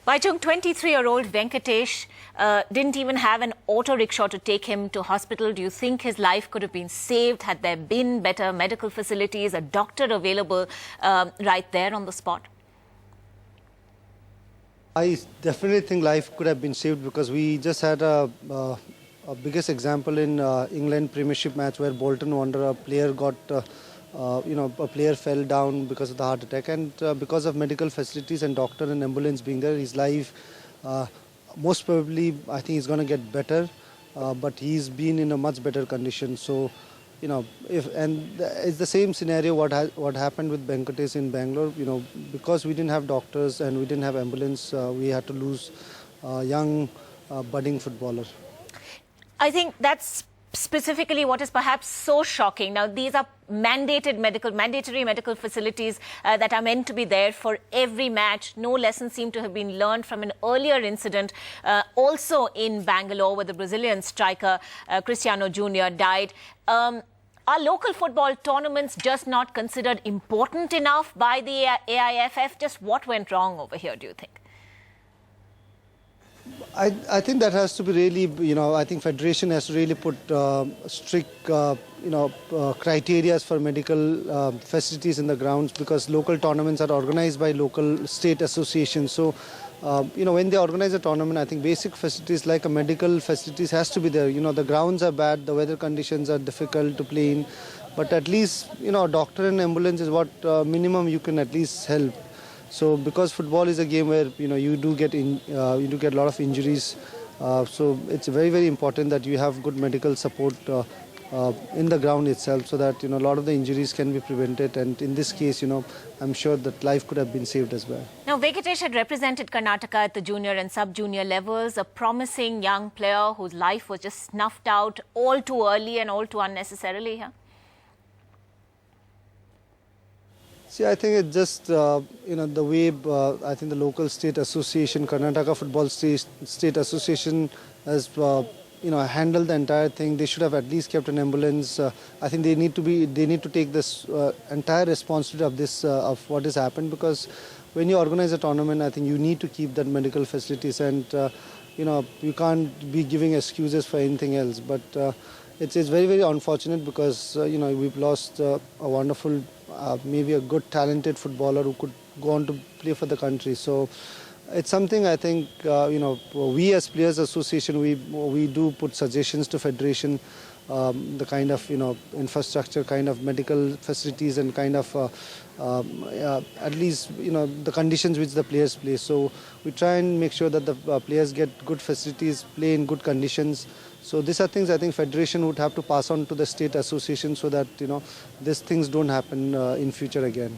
Bhaichung, 23-year-old Venkatesh didn't even have an auto rickshaw to take him to hospital. Do you think his life could have been saved had there been better medical facilities, a doctor available right there on the spot? I definitely think life could have been saved because we just had a biggest example in England Premiership match where Bolton Wanderer, a player got, a player fell down because of the heart attack, and because of medical facilities and doctor and ambulance being there, his life most probably I think he's going to get better, but he's been in a much better condition. So, it's the same scenario what happened with Venkatesh in Bangalore. Because we didn't have doctors and we didn't have ambulance, we had to lose a young budding footballer. I think that's specifically what is perhaps so shocking. Now, these are mandatory medical facilities that are meant to be there for every match. No lessons seem to have been learned from an earlier incident, also in Bangalore, where the Brazilian striker Cristiano Jr. died. Are local football tournaments just not considered important enough by the AIFF? Just what went wrong over here, do you think? I think that has to be really, I think Federation has to really put strict, criteria for medical facilities in the grounds, because local tournaments are organized by local state associations. So, when they organize a tournament, I think basic facilities like a medical facilities has to be there. The grounds are bad, the weather conditions are difficult to play in, but at least, a doctor and ambulance is what minimum you can at least help. So because football is a game where you do get a lot of injuries, so it's very, very important that you have good medical support in the ground itself, so that a lot of the injuries can be prevented. And in this case, I'm sure that life could have been saved as well. Now, Venkatesh had represented Karnataka at the junior and sub-junior levels, a promising young player whose life was just snuffed out all too early and all too unnecessarily here. See, I think it's just, the way I think the local state association, Karnataka Football State Association has, handled the entire thing. They should have at least kept an ambulance. I think they need to take this entire responsibility of this, of what has happened, because when you organize a tournament, I think you need to keep that medical facilities, and, you can't be giving excuses for anything else. But it's very, very unfortunate because, we've lost a wonderful, maybe a good, talented footballer who could go on to play for the country. So it's something I think, we as Players Association, we do put suggestions to Federation, the kind of, infrastructure, kind of medical facilities, and kind of, at least, the conditions which the players play. So we try and make sure that the players get good facilities, play in good conditions. So these are things I think Federation would have to pass on to the state association, so that, these things don't happen in future again.